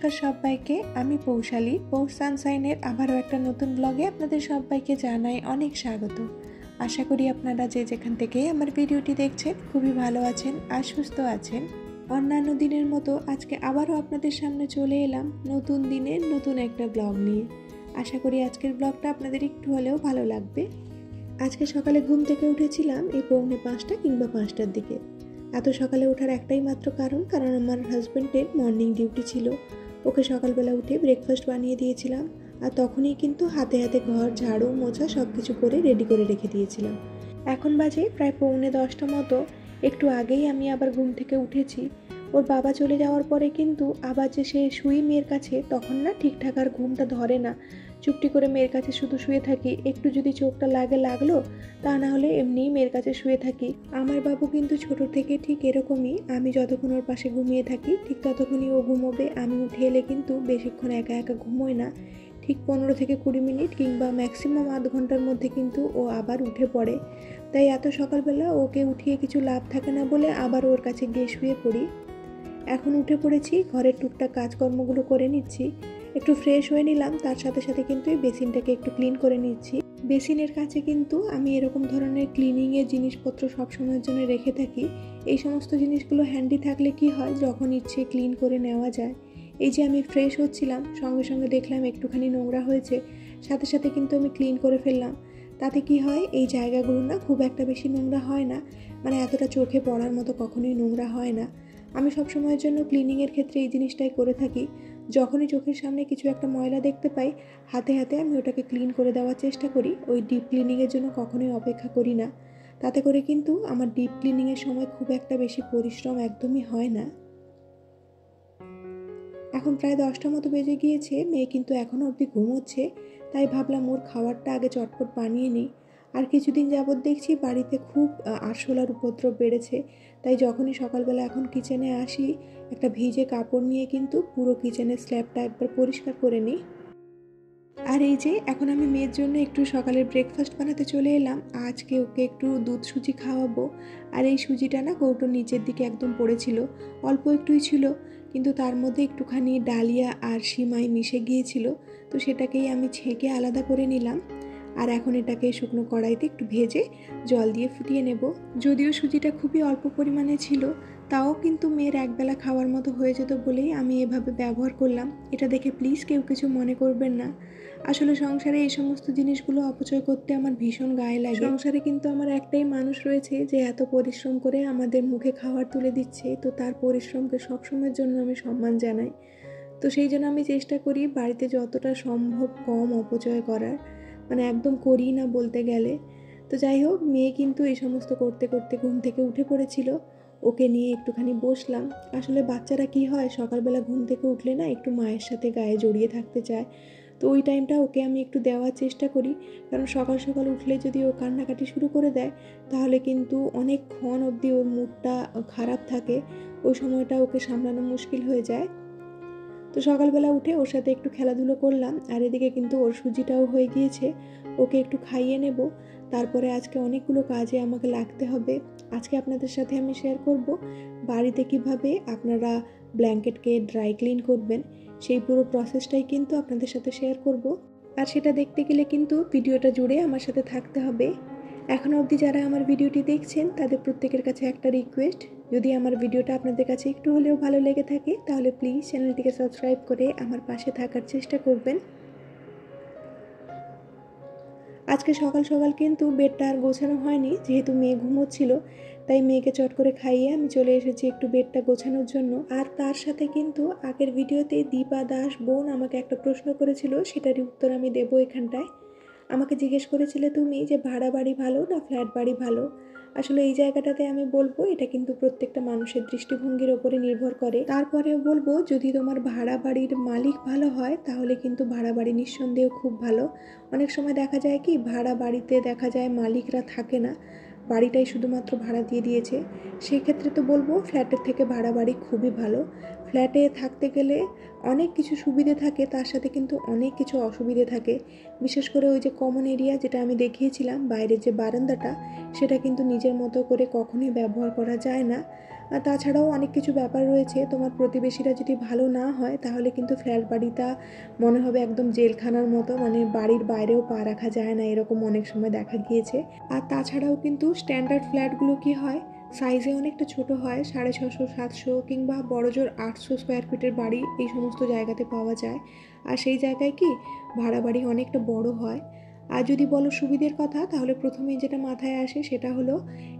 নমস্কার সবাইকে, আমি পৌশালী। পৌষ সানশাইনের আবারও একটা নতুন ব্লগে আপনাদের সবাইকে জানাই অনেক স্বাগত। আশা করি আপনারা যে যেখান থেকে আমার ভিডিওটি দেখছেন খুবই ভালো আছেন আর সুস্থ আছেন। অন্যান্য দিনের মতো আজকে আবারও আপনাদের সামনে চলে এলাম নতুন দিনের নতুন একটা ব্লগ নিয়ে। আশা করি আজকের ব্লগটা আপনাদের একটু হলেও ভালো লাগবে। আজকে সকালে ঘুম থেকে উঠেছিলাম এই 4:45 কিংবা 5টার দিকে। এত সকালে ওঠার একটাই মাত্র কারণ আমার হাজব্যান্ডের মর্নিং ডিউটি ছিল। ওকে সকালবেলা উঠে ব্রেকফাস্ট বানিয়ে দিয়েছিলাম, আর তখনই কিন্তু হাতে হাতে ঘর ঝাড়ু মোছা সব কিছু করে রেডি করে রেখে দিয়েছিলাম। এখন বাজে প্রায় 9:45 মতো। একটু আগেই আমি আবার ঘুম থেকে উঠেছি। ওর বাবা চলে যাওয়ার পরে কিন্তু আবার যে সে শুই মেয়ের কাছে, তখন না ঠিকঠাক আর ঘুমটা ধরে না। চুপটি করে মেয়ের কাছে শুধু শুয়ে থাকি, একটু যদি চোখটা লাগলো, তা না হলে এমনিই মেয়ের কাছে শুয়ে থাকি। আমার বাবু কিন্তু ছোট থেকে ঠিক এরকমই, আমি যতক্ষণ ওর পাশে ঘুমিয়ে থাকি ঠিক ততক্ষণই ও ঘুমোবে। আমি উঠে এলে কিন্তু বেশিক্ষণ একা একা ঘুমোয় না। ঠিক 15 থেকে 20 মিনিট কিংবা ম্যাক্সিমাম আধ ঘন্টার মধ্যে কিন্তু ও আবার উঠে পড়ে। তাই এত সকালবেলা ওকে উঠিয়ে কিছু লাভ থাকে না বলে আবার ওর কাছে গিয়ে শুয়ে পড়ি। এখন উঠে পড়েছি, ঘরের টুকটাক কাজকর্মগুলো করে নিচ্ছি। একটু ফ্রেশ হয়ে নিলাম, তার সাথে সাথে কিন্তু এই বেসিনটাকে একটু ক্লিন করে নিচ্ছি। বেসিনের কাছে কিন্তু আমি এরকম ধরনের ক্লিনিংয়ের জিনিসপত্র সবসময়ের জন্য রেখে থাকি। এই সমস্ত জিনিসগুলো হ্যান্ডি থাকলে কি হয়, যখন ইচ্ছে ক্লিন করে নেওয়া যায়। এই যে আমি ফ্রেশ হচ্ছিলাম, সঙ্গে সঙ্গে দেখলাম একটুখানি নোংরা হয়েছে, সাথে সাথে কিন্তু আমি ক্লিন করে ফেললাম। তাতে কি হয়, এই জায়গাগুলো না খুব একটা বেশি নোংরা হয় না, মানে এতটা চোখে পড়ার মতো কখনোই নোংরা হয় না। আমি সবসময়ের জন্য ক্লিনিংয়ের ক্ষেত্রে এই জিনিসটাই করে থাকি। যখনই চোখের সামনে কিছু একটা ময়লা দেখতে পাই, হাতে হাতে আমি ওটাকে ক্লিন করে দেওয়ার চেষ্টা করি। ওই ডিপ ক্লিনিংয়ের জন্য কখনোই অপেক্ষা করি না। তাতে করে কিন্তু আমার ডিপ ক্লিনিংয়ের সময় খুব একটা বেশি পরিশ্রম একদমই হয় না। এখন প্রায় 10টা মতো বেজে গিয়েছে, মেয়ে কিন্তু এখনও অবধি ঘুমোচ্ছে। তাই ভাবলাম ওর খাবারটা আগে চটপট বানিয়ে নিই। আর কিছুদিন যাবৎ দেখছি বাড়িতে খুব আরশোলার উপদ্রব বেড়েছে। তাই যখনই সকালবেলা এখন কিচেনে আসি, একটা ভিজে কাপড় নিয়ে কিন্তু পুরো কিচেনের স্ল্যাবটা একবার পরিষ্কার করে নিই। আর এই যে এখন আমি মেয়ের জন্য একটু সকালের ব্রেকফাস্ট বানাতে চলে এলাম। আজকে ওকে একটু দুধ সুজি খাওয়াবো। আর এই সুজিটা না কৌটোর নিচের দিকে একদম পড়েছিল, অল্প একটুই ছিল, কিন্তু তার মধ্যে একটুখানি ডালিয়া আর সিমাই মিশে গিয়েছিল। তো সেটাকেই আমি ছেঁকে আলাদা করে নিলাম। আর এখন এটাকে শুকনো কড়াইতে একটু ভেজে জল দিয়ে ফুটিয়ে নেব। যদিও সুজিটা খুবই অল্প পরিমাণে ছিল, তাও কিন্তু মেয়ের একবেলা খাওয়ার মতো হয়ে যেত বলেই আমি এভাবে ব্যবহার করলাম। এটা দেখে প্লিজ কেউ কিছু মনে করবেন না। আসলে সংসারে এই সমস্ত জিনিসগুলো অপচয় করতে আমার ভীষণ গায়ে লাগে। সংসারে কিন্তু আমার একটাই মানুষ রয়েছে যে এত পরিশ্রম করে আমাদের মুখে খাবার তুলে দিচ্ছে, তো তার পরিশ্রমকে সবসময়ের জন্য আমি সম্মান জানাই। তো সেই জন্য আমি চেষ্টা করি বাড়িতে যতটা সম্ভব কম অপচয় করার, মানে একদম করি না বলতে গেলে। তো যাই হোক, মেয়ে কিন্তু এই সমস্ত করতে করতে ঘুম থেকে উঠে পড়েছিল। ওকে নিয়ে একটুখানি বসলাম। আসলে বাচ্চারা কি হয়, সকালবেলা ঘুম থেকে উঠলে না একটু মায়ের সাথে গায়ে জড়িয়ে থাকতে চায়। তো ওই টাইমটা ওকে আমি একটু দেওয়ার চেষ্টা করি, কারণ সকাল সকাল উঠলে যদি ও কান্নাকাটি শুরু করে দেয়, তাহলে কিন্তু অনেকক্ষণ অবধি ওর মুডটা খারাপ থাকে। ওই সময়টা ওকে সামলানো মুশকিল হয়ে যায়। তো সকালবেলা উঠে ওর সাথে একটু খেলাধুলো করলাম, আর এদিকে কিন্তু ওর সুজিটাও হয়ে গিয়েছে। ওকে একটু খাইয়ে নেব। তারপরে আজকে অনেকগুলো কাজে আমাকে লাগতে হবে। আজকে আপনাদের সাথে আমি শেয়ার করব বাড়িতে কিভাবে আপনারা ব্ল্যাঙ্কেটকে ড্রাই ক্লিন করবেন। সেই পুরো প্রসেসটাই কিন্তু আপনাদের সাথে শেয়ার করব। আর সেটা দেখতে গেলে কিন্তু ভিডিওটা জুড়ে আমার সাথে থাকতে হবে। এখনও অবধি যারা আমার ভিডিওটি দেখছেন তাদের প্রত্যেকের কাছে একটা রিকোয়েস্ট, যদি আমার ভিডিওটা আপনাদের কাছে একটু হলেও ভালো লেগে থাকে তাহলে প্লিজ চ্যানেলটিকে সাবস্ক্রাইব করে আমার পাশে থাকার চেষ্টা করবেন। আজকে সকাল সকাল কিন্তু বেডটা আর গোছানো হয়নি, যেহেতু মেয়ে ঘুমোচ্ছিল। তাই মেয়েকে চট করে খাইয়ে আমি চলে এসেছি একটু বেডটা গোছানোর জন্য। আর তার সাথে কিন্তু আগের ভিডিওতে দীপা দাস বোন আমাকে একটা প্রশ্ন করেছিল, সেটারই উত্তর আমি দেবো এখানটায়। আমাকে জিজ্ঞেস করেছিলে তুমি যে ভাড়া বাড়ি ভালো না ফ্ল্যাট বাড়ি ভালো। আসলে এই জায়গাটাতে আমি বলবো এটা কিন্তু প্রত্যেকটা মানুষের দৃষ্টিভঙ্গির ওপরে নির্ভর করে। তারপরেও বলবো, যদি তোমার ভাড়া বাড়ির মালিক ভালো হয় তাহলে কিন্তু ভাড়া বাড়ি নিঃসন্দেহে খুব ভালো। অনেক সময় দেখা যায় কি, ভাড়া বাড়িতে দেখা যায় মালিকরা থাকে না, বাড়িটাই শুধুমাত্র ভাড়া দিয়ে দিয়েছে। সেক্ষেত্রে তো বলবো ফ্ল্যাটের থেকে ভাড়া বাড়ি খুবই ভালো। ফ্ল্যাটে থাকতে গেলে অনেক কিছু সুবিধে থাকে, তার সাথে কিন্তু অনেক কিছু অসুবিধে থাকে। বিশেষ করে ওই যে কমন এরিয়া যেটা আমি দেখিয়েছিলাম, বাইরের যে বারান্দাটা, সেটা কিন্তু নিজের মতো করে কখনোই ব্যবহার করা যায় না। তাছাড়াও অনেক কিছু ব্যাপার রয়েছে। তোমার প্রতিবেশীরা যদি ভালো না হয় তাহলে কিন্তু ফ্ল্যাট বাড়িটা মনে হবে একদম জেলখানার মতো, মানে বাড়ির বাইরেও পা রাখা যায় না, এরকম অনেক সময় দেখা গিয়েছে। আর তাছাড়াও কিন্তু স্ট্যান্ডার্ড ফ্ল্যাটগুলো কি হয়, সাইজে অনেকটা ছোট হয়, 650-700 কিংবা বড়জোর 800 স্কোয়ার ফিটের বাড়ি এই সমস্ত জায়গাতে পাওয়া যায়। আর সেই জায়গায় কি ভাড়া বাড়ি অনেকটা বড় হয়। আর যদি বলো সুবিধের কথা, তাহলে প্রথমেই যেটা মাথায় আসে সেটা হলো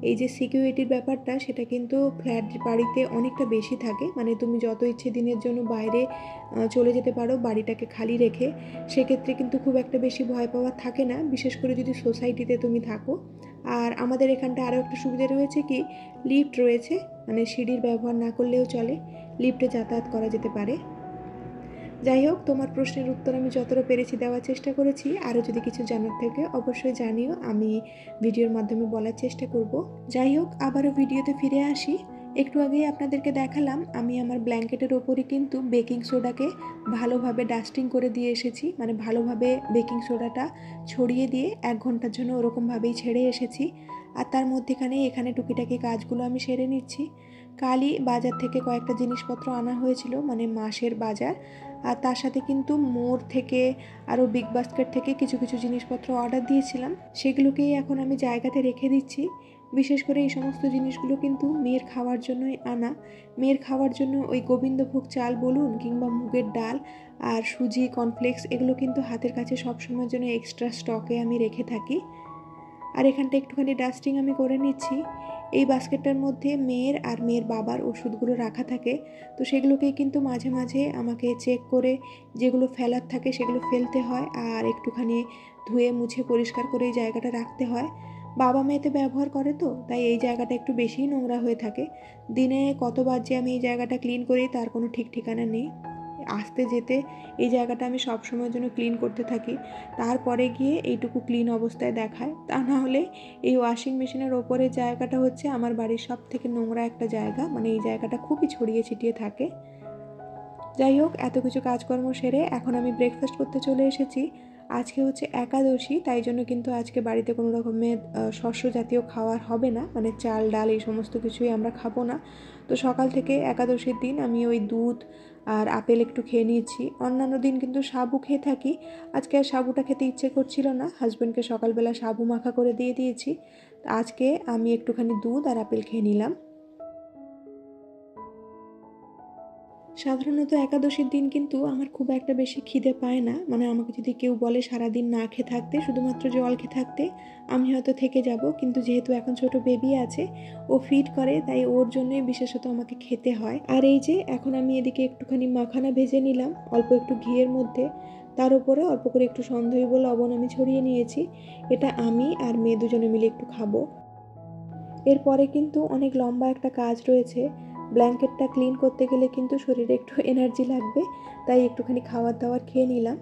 এই যে সিকিউরিটির ব্যাপারটা, সেটা কিন্তু ফ্ল্যাট বাড়িতে অনেকটা বেশি থাকে। মানে তুমি যত ইচ্ছে দিনের জন্য বাইরে চলে যেতে পারো বাড়িটাকে খালি রেখে, সেক্ষেত্রে কিন্তু খুব একটা বেশি ভয় পাওয়ার থাকে না, বিশেষ করে যদি সোসাইটিতে তুমি থাকো। আর আমাদের এখানটা আরও একটা সুবিধা রয়েছে কি, লিফট রয়েছে, মানে সিঁড়ির ব্যবহার না করলেও চলে, লিফটে যাতায়াত করা যেতে পারে। যাই হোক, তোমার প্রশ্নের উত্তর আমি যতটা পেরেছি দেওয়ার চেষ্টা করেছি। আরও যদি কিছু জানার থাকে অবশ্যই জানিও, আমি ভিডিওর মাধ্যমে বলার চেষ্টা করব। যাই হোক, আবারও ভিডিওতে ফিরে আসি। একটু আগেই আপনাদেরকে দেখালাম আমি আমার ব্ল্যাঙ্কেটের ওপরে কিন্তু বেকিং সোডাকে ভালোভাবে ডাস্টিং করে দিয়ে এসেছি, মানে ভালোভাবে বেকিং সোডাটা ছড়িয়ে দিয়ে 1 ঘন্টার জন্য ওরকমভাবেই ছেড়ে এসেছি। আর তার মধ্যেখানে এখানে টুকিটাকি কাজগুলো আমি সেরে নিচ্ছি। কালই বাজার থেকে কয়েকটা জিনিসপত্র আনা হয়েছিল, মানে মাসের বাজার। আর তার সাথে কিন্তু মোর থেকে আরও বিগ বাস্কেট থেকে কিছু কিছু জিনিসপত্র অর্ডার দিয়েছিলাম, সেগুলোকেই এখন আমি জায়গাতে রেখে দিচ্ছি। বিশেষ করে এই সমস্ত জিনিসগুলো কিন্তু মেয়ের খাওয়ার জন্যই আনা। মেয়ের খাওয়ার জন্য ওই গোবিন্দভোগ চাল বলুন কিংবা মুগের ডাল আর সুজি, কর্নফ্লেক্স, এগুলো কিন্তু হাতের কাছে সবসময়ের জন্য এক্সট্রা স্টকে আমি রেখে থাকি। আর এখানটা একটুখানি ডাস্টিং আমি করে নিচ্ছি। এই বাস্কেটটার মধ্যে মেয়ের আর মেয়ের বাবার ওষুধগুলো রাখা থাকে, তো সেগুলোকেই কিন্তু মাঝে মাঝে আমাকে চেক করে যেগুলো ফেলার থাকে সেগুলো ফেলতে হয়, আর একটুখানি ধুয়ে মুছে পরিষ্কার করে এই জায়গাটা রাখতে হয়। বাবা মেয়েতে ব্যবহার করে, তো তাই এই জায়গাটা একটু বেশিই নোংরা হয়ে থাকে। দিনে কতবার যে আমি এই জায়গাটা ক্লিন করি তার কোনো ঠিক ঠিকানা নেই। আসতে যেতে এই জায়গাটা আমি সবসময়ের জন্য ক্লিন করতে থাকি, তারপরে গিয়ে এইটুকু ক্লিন অবস্থায় দেখায়। তা না হলে এই ওয়াশিং মেশিনের ওপরের জায়গাটা হচ্ছে আমার বাড়ির সব থেকে নোংরা একটা জায়গা, মানে এই জায়গাটা খুবই ছড়িয়ে ছিটিয়ে থাকে। যাই হোক, এত কিছু কাজকর্ম সেরে এখন আমি ব্রেকফাস্ট করতে চলে এসেছি। আজকে হচ্ছে একাদশী, তাই জন্য কিন্তু আজকে বাড়িতে কোনো রকমের শস্য জাতীয় খাবার হবে না, মানে চাল ডাল এই সমস্ত কিছুই আমরা খাবো না। তো সকাল থেকে একাদশীর দিন আমি ওই দুধ আর আপেল একটু খেয়ে নিয়েছি। অন্যান্য দিন কিন্তু সাবু খেয়ে থাকি, আজকে আর সাবুটা খেতে ইচ্ছে করছিল না, হাজব্যান্ডকে সকালবেলা সাবু মাখা করে দিয়ে দিয়েছি। আজকে আমি একটুখানি দুধ আর আপেল খেয়ে নিলাম। সাধারণত একাদশীর দিন কিন্তু আমার খুব একটা বেশি খিদে পায় না, মানে আমাকে যদি কেউ বলে সারাদিন না খেয়ে থাকতে, শুধুমাত্র জল খেয়ে থাকতে, আমি হয়তো থেকে যাব। কিন্তু যেহেতু এখন ছোট বেবি আছে, ও ফিড করে, তাই ওর জন্যই বিশেষত আমাকে খেতে হয়। আর এই যে এখন আমি এদিকে একটুখানি মাখানা ভেজে নিলাম অল্প একটু ঘিয়ের মধ্যে, তার উপরে অল্প করে একটু সন্দেহ লবণ আমি ছড়িয়ে নিয়েছি। এটা আমি আর মেয়ে দুজনে মিলে একটু খাবো। এরপরে কিন্তু অনেক লম্বা একটা কাজ রয়েছে। ব্ল্যাঙ্কেটটা ক্লিন করতে গেলে কিন্তু শরীরে একটু এনার্জি লাগবে, তাই একটুখানি খাবার দাবার খেয়ে নিলাম।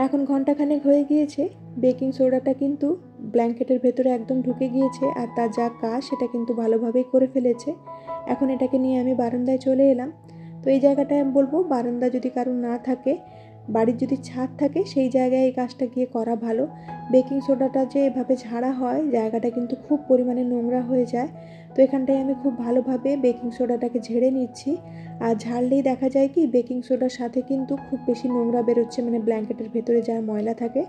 এখন ঘন্টাখানেক হয়ে গিয়েছে, বেকিং সোডাটা কিন্তু ব্ল্যাঙ্কেটের ভেতরে একদম ঢুকে গিয়েছে, আর তার যা কাজ সেটা কিন্তু ভালোভাবেই করে ফেলেছে। এখন এটাকে নিয়ে আমি বারান্দায় চলে এলাম। তো এই জায়গাটায় আমি বলবো, বারান্দা যদি কারো না থাকে, বাড়ির যদি ছাদ থাকে, সেই জায়গায় এই কাজটা গিয়ে করা ভালো। বেকিং সোডাটা যে এভাবে ঝাড়া হয়, জায়গাটা কিন্তু খুব পরিমাণে নোংরা হয়ে যায়। তো এখানটায় আমি খুব ভালোভাবে বেকিং সোডাটাকে ঝেড়ে নিচ্ছি। আর ঝাড়লেই দেখা যায় কি, বেকিং সোডার সাথে কিন্তু খুব বেশি নোংরা বেরোচ্ছে, মানে ব্ল্যাঙ্কেটের ভেতরে যা ময়লা থাকে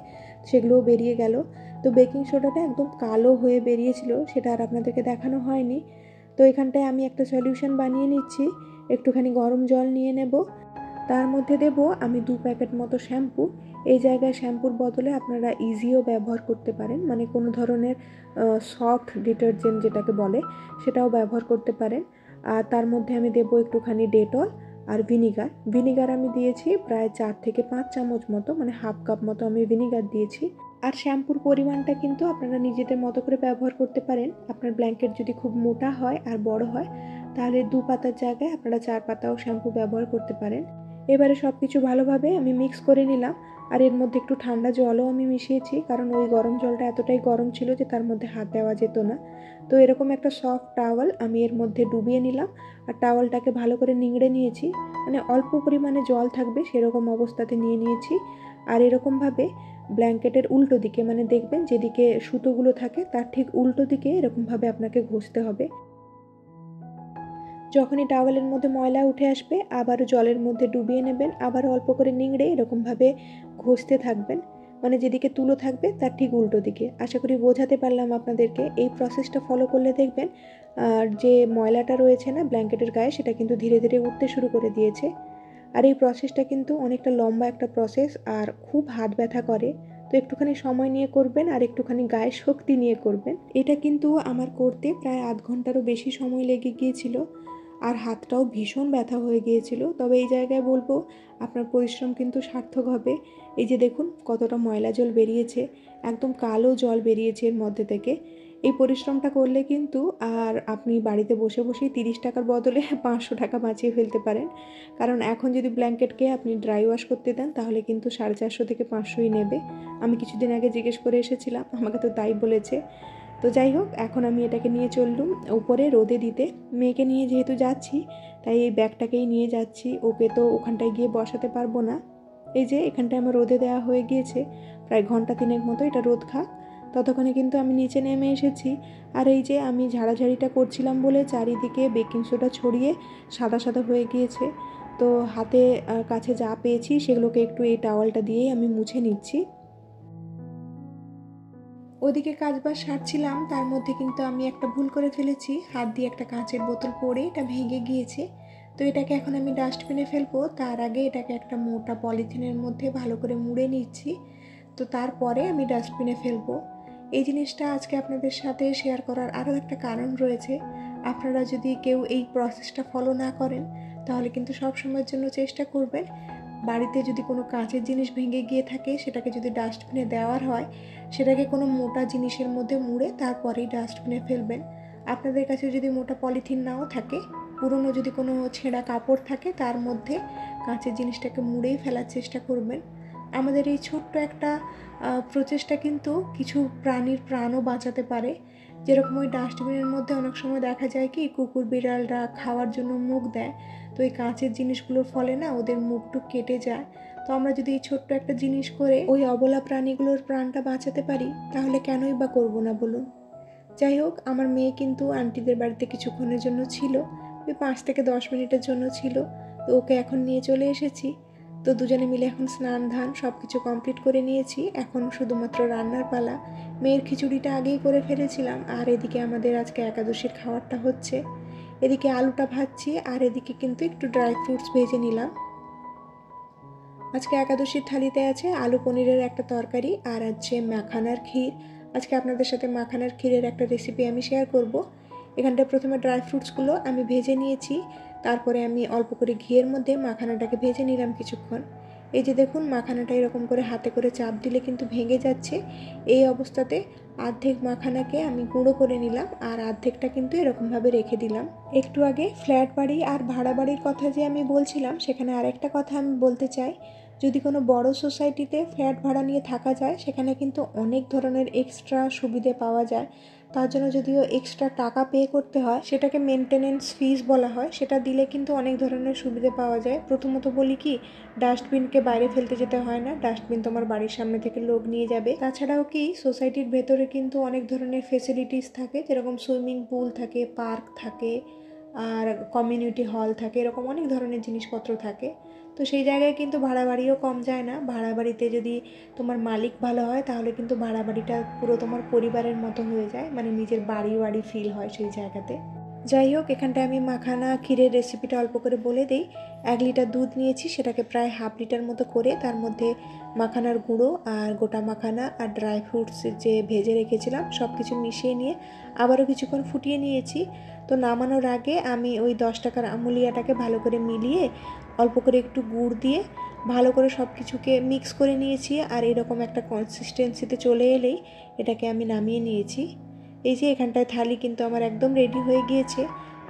সেগুলোও বেরিয়ে গেল। তো বেকিং সোডাটা একদম কালো হয়ে বেরিয়েছিল, সেটা আর আপনাদেরকে দেখানো হয়নি। তো এখানটায় আমি একটা সলিউশন বানিয়ে নিচ্ছি। একটুখানি গরম জল নিয়ে নেব, তার মধ্যে দেব আমি 2 প্যাকেট মতো শ্যাম্পু। এই জায়গায় শ্যাম্পুর বদলে আপনারা ইজিও ব্যবহার করতে পারেন, মানে কোনো ধরনের সফট ডিটারজেন্ট যেটাকে বলে সেটাও ব্যবহার করতে পারেন। আর তার মধ্যে আমি দেব একটুখানি ডেটল আর ভিনিগার আমি দিয়েছি প্রায় 4 থেকে 5 চামচ মতো, মানে হাফ কাপ মতো আমি ভিনিগার দিয়েছি। আর শ্যাম্পুর পরিমাণটা কিন্তু আপনারা নিজেদের মতো করে ব্যবহার করতে পারেন। আপনার ব্ল্যাঙ্কেট যদি খুব মোটা হয় আর বড় হয়, তাহলে 2 পাতার জায়গায় আপনারা 4 পাতাও শ্যাম্পু ব্যবহার করতে পারেন। এবারে সব কিছু ভালোভাবে আমি মিক্স করে নিলাম, আর এর মধ্যে একটু ঠান্ডা জলও আমি মিশিয়েছি, কারণ ওই গরম জলটা এতটাই গরম ছিল যে তার মধ্যে হাত দেওয়া যেত না। তো এরকম একটা সফট টাওয়াল আমি এর মধ্যে ডুবিয়ে নিলাম, আর টাওয়ালটাকে ভালো করে নিংড়ে নিয়েছি, মানে অল্প পরিমাণে জল থাকবে সেরকম অবস্থাতে নিয়ে নিয়েছি। আর এরকমভাবে ব্ল্যাঙ্কেটের উল্টো দিকে, মানে দেখবেন যেদিকে সুতোগুলো থাকে তার ঠিক উল্টো দিকে এরকমভাবে আপনাকে ঘষতে হবে। যখনই টাওয়েলের মধ্যে ময়লা উঠে আসবে আবারও জলের মধ্যে ডুবিয়ে নেবেন, আবার অল্প করে নিংড়ে এরকমভাবে ঘষতে থাকবেন, মানে যেদিকে তুলো থাকবে তার ঠিক উল্টো দিকে। আশা করি বোঝাতে পারলাম আপনাদেরকে। এই প্রসেসটা ফলো করলে দেখবেন আর যে ময়লাটা রয়েছে না ব্ল্যাঙ্কেটের গায়ে, সেটা কিন্তু ধীরে ধীরে উঠতে শুরু করে দিয়েছে। আর এই প্রসেসটা কিন্তু অনেকটা লম্বা একটা প্রসেস আর খুব হাত ব্যথা করে, তো একটুখানি সময় নিয়ে করবেন আর একটুখানি গায়ে শক্তি নিয়ে করবেন। এটা কিন্তু আমার করতে প্রায় আধ ঘন্টারও বেশি সময় লেগে গিয়েছিল আর হাতটাও ভীষণ ব্যথা হয়ে গিয়েছিল। তবে এই জায়গায় বলবো আপনার পরিশ্রম কিন্তু সার্থক হবে। এই যে দেখুন কতটা ময়লা জল বেরিয়েছে, একদম কালো জল বেরিয়েছে এর মধ্যে থেকে। এই পরিশ্রমটা করলে কিন্তু আর আপনি বাড়িতে বসে বসেই 30 টাকার বদলে 500 টাকা বাঁচিয়ে ফেলতে পারেন। কারণ এখন যদি ব্ল্যাঙ্কেটকে আপনি ড্রাই ওয়াশ করতে দেন তাহলে কিন্তু 450 থেকে 500ই নেবে। আমি কিছুদিন আগে জিজ্ঞেস করে এসেছিলাম, আমাকে তো তাই বলেছে। তো যাই হোক, এখন আমি এটাকে নিয়ে চললুম উপরে রোদে দিতে। মেয়েকে নিয়ে যেহেতু যাচ্ছি তাই এই ব্যাগটাকেই নিয়ে যাচ্ছি, ওকে তো ওখানটায় গিয়ে বসাতে পারবো না। এই যে এখানটায় আমার রোদে দেওয়া হয়ে গিয়েছে, প্রায় ঘন্টা 3 মতো এটা রোদ খাক। ততক্ষণে কিন্তু আমি নিচে নেমে এসেছি। আর এই যে আমি ঝাড়াঝাড়িটা করছিলাম বলে চারিদিকে বেকিং সোডা ছড়িয়ে সাদা সাদা হয়ে গিয়েছে। তো হাতে কাছে যা পেয়েছি সেগুলোকে একটু এই টাওয়ালটা দিয়েই আমি মুছে নিচ্ছি। ওদিকে কাজবাজ সারছিলাম, তার মধ্যে কিন্তু আমি একটা ভুল করে ফেলেছি, হাত দিয়ে একটা কাঁচের বোতল পড়ে এটা ভেঙে গিয়েছে। তো এটাকে এখন আমি ডাস্টবিনে ফেলবো, তার আগে এটাকে একটা মোটা পলিথিনের মধ্যে ভালো করে মুড়ে নিচ্ছি। তো তারপরে আমি ডাস্টবিনে ফেলবো। এই জিনিসটা আজকে আপনাদের সাথে শেয়ার করার আরও একটা কারণ রয়েছে। আপনারা যদি কেউ এই প্রসেসটা ফলো না করেন তাহলে কিন্তু সব সময়ের জন্য চেষ্টা করবেন বাড়িতে যদি কোনো কাঁচের জিনিস ভেঙে গিয়ে থাকে সেটাকে যদি ডাস্টবিনে দেওয়ার হয় সেটাকে কোনো মোটা জিনিসের মধ্যে মুড়ে তারপরেই ডাস্টবিনে ফেলবেন। আপনাদের কাছে যদি মোটা পলিথিন নাও থাকে, পুরনো যদি কোনো ছেঁড়া কাপড় থাকে তার মধ্যে কাঁচের জিনিসটাকে মুড়েই ফেলার চেষ্টা করবেন। আমাদের এই ছোট্ট একটা প্রচেষ্টা কিন্তু কিছু প্রাণীর প্রাণও বাঁচাতে পারে। যেরকম ওই ডাস্টবিনের মধ্যে অনেক সময় দেখা যায় কি কুকুর বিড়ালরা খাওয়ার জন্য মুখ দেয়, তো এই কাঁচের জিনিসগুলোর ফলে না ওদের মুখটুক কেটে যায়। তো আমরা যদি এই ছোট্ট একটা জিনিস করে ওই অবলা প্রাণীগুলোর প্রাণটা বাঁচাতে পারি তাহলে কেনই বা করবো না বলুন। যাই হোক, আমার মেয়ে কিন্তু আন্টিদের বাড়িতে কিছুক্ষণের জন্য ছিল, ওই 5 থেকে 10 মিনিটের জন্য ছিল। তো ওকে এখন নিয়ে চলে এসেছি। তো দুজনে মিলে এখন স্নান ধান সব কিছু কমপ্লিট করে নিয়েছি, এখন শুধুমাত্র রান্নার পালা। মেয়ের খিচুড়িটা আগেই করে ফেলেছিলাম আর এদিকে আমাদের আজকে একাদশীর খাবারটা হচ্ছে। এদিকে আলুটা ভাজছি আর এদিকে কিন্তু একটু ড্রাই ফ্রুটস ভেজে নিলাম। আজকে একাদশীর থালিতে আছে আলু পনিরের একটা তরকারি আর আছে মাখানার ক্ষীর। আজকে আপনাদের সাথে মাখানার ক্ষীরের একটা রেসিপি আমি শেয়ার করব। এখানটায় প্রথমে ড্রাই ফ্রুটসগুলো আমি ভেজে নিয়েছি, তারপরে আমি অল্প করে ঘিয়ের মধ্যে মাখানাটাকে ভেজে নিলাম কিছুক্ষণ। এই যে দেখুন মাখানাটা এরকম করে হাতে করে চাপ দিলে কিন্তু ভেঙে যাচ্ছে। এই অবস্থাতে অর্ধেক মাখানাকে আমি গুঁড়ো করে নিলাম আর অর্ধেকটা কিন্তু এরকমভাবে রেখে দিলাম। একটু আগে ফ্ল্যাট বাড়ি আর ভাড়া বাড়ির কথা যে আমি বলছিলাম, সেখানে আরেকটা কথা আমি বলতে চাই। যদি কোনো বড় সোসাইটিতে ফ্ল্যাট ভাড়া নিয়ে থাকা যায় সেখানে কিন্তু অনেক ধরনের এক্সট্রা সুবিধে পাওয়া যায়। তার জন্য যদিও এক্সট্রা টাকা পে করতে হয়, সেটাকে মেনটেনেন্স ফিস বলা হয়, সেটা দিলে কিন্তু অনেক ধরনের সুবিধে পাওয়া যায়। প্রথমত বলি কি, ডাস্টবিনকে বাইরে ফেলতে যেতে হয় না, ডাস্টবিন তোমার বাড়ির সামনে থেকে লোক নিয়ে যাবে। তাছাড়াও কি সোসাইটির ভেতরে কিন্তু অনেক ধরনের ফেসিলিটিস থাকে, যেরকম সুইমিং পুল থাকে, পার্ক থাকে, আর কমিউনিটি হল থাকে, এরকম অনেক ধরনের জিনিসপত্র থাকে। তো সেই জায়গায় কিন্তু ভাড়া বাড়িও কম যায় না। ভাড়া বাড়িতে যদি তোমার মালিক ভালো হয় তাহলে কিন্তু ভাড়া বাড়িটা পুরো তোমার পরিবারের মতো হয়ে যায়, মানে নিজের বাড়ি বাড়ি ফিল হয় সেই জায়গাতে। যাই হোক, এখানটায় আমি মাখানা ক্ষীরের রেসিপিটা অল্প করে বলে দিই। 1 লিটার দুধ নিয়েছি, সেটাকে প্রায় হাফ লিটার মতো করে তার মধ্যে মাখানার গুঁড়ো আর গোটা মাখানা আর ড্রাই ফ্রুটস যে ভেজে রেখেছিলাম সব কিছু মিশিয়ে নিয়ে আবারও কিছুক্ষণ ফুটিয়ে নিয়েছি। তো নামানোর আগে আমি ওই 10 টাকার আমুলিয়াটাকে ভালো করে মিলিয়ে অল্প করে একটু গুড় দিয়ে ভালো করে সব কিছুকে মিক্স করে নিয়েছি। আর এরকম একটা কনসিস্টেন্সিতে চলে এলেই এটাকে আমি নামিয়ে নিয়েছি। এই যে এখানটায় থালি কিন্তু আমার একদম রেডি হয়ে গিয়েছে।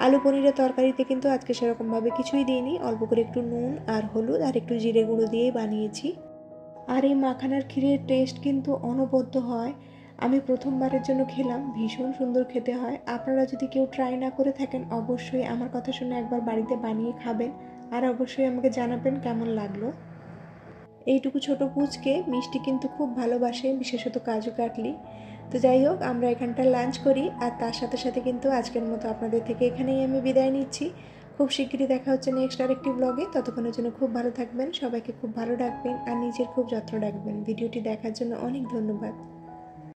আলু পনিরের তরকারিতে কিন্তু আজকে সেরকমভাবে কিছুই দিইনি, অল্প করে একটু নুন আর হলুদ আর একটু জিরে গুঁড়ো দিয়েই বানিয়েছি। আর এই মাখানার ক্ষীরের টেস্ট কিন্তু অনবদ্য হয়। আমি প্রথমবারের জন্য খেলাম, ভীষণ সুন্দর খেতে হয়। আপনারা যদি কেউ ট্রাই না করে থাকেন অবশ্যই আমার কথা শুনে একবার বাড়িতে বানিয়ে খাবেন আর অবশ্যই আমাকে জানাবেন কেমন লাগলো। এইটুকু ছোট পুচকে মিষ্টি কিন্তু খুব ভালোবাসে, বিশেষত কাজু কাটলি। তো যাই হোক, আমরা এখানটা লাঞ্চ করি আর তার সাথে সাথে কিন্তু আজকের মতো আপনাদের থেকে এখানেই আমি বিদায় নিচ্ছি। খুব শিগগিরই দেখা হচ্ছে নেক্সট আরেকটি ব্লগে। ততক্ষণের জন্য খুব ভালো থাকবেন, সবাইকে খুব ভালো রাখবেন আর নিজের খুব যত্ন রাখবেন। ভিডিওটি দেখার জন্য অনেক ধন্যবাদ।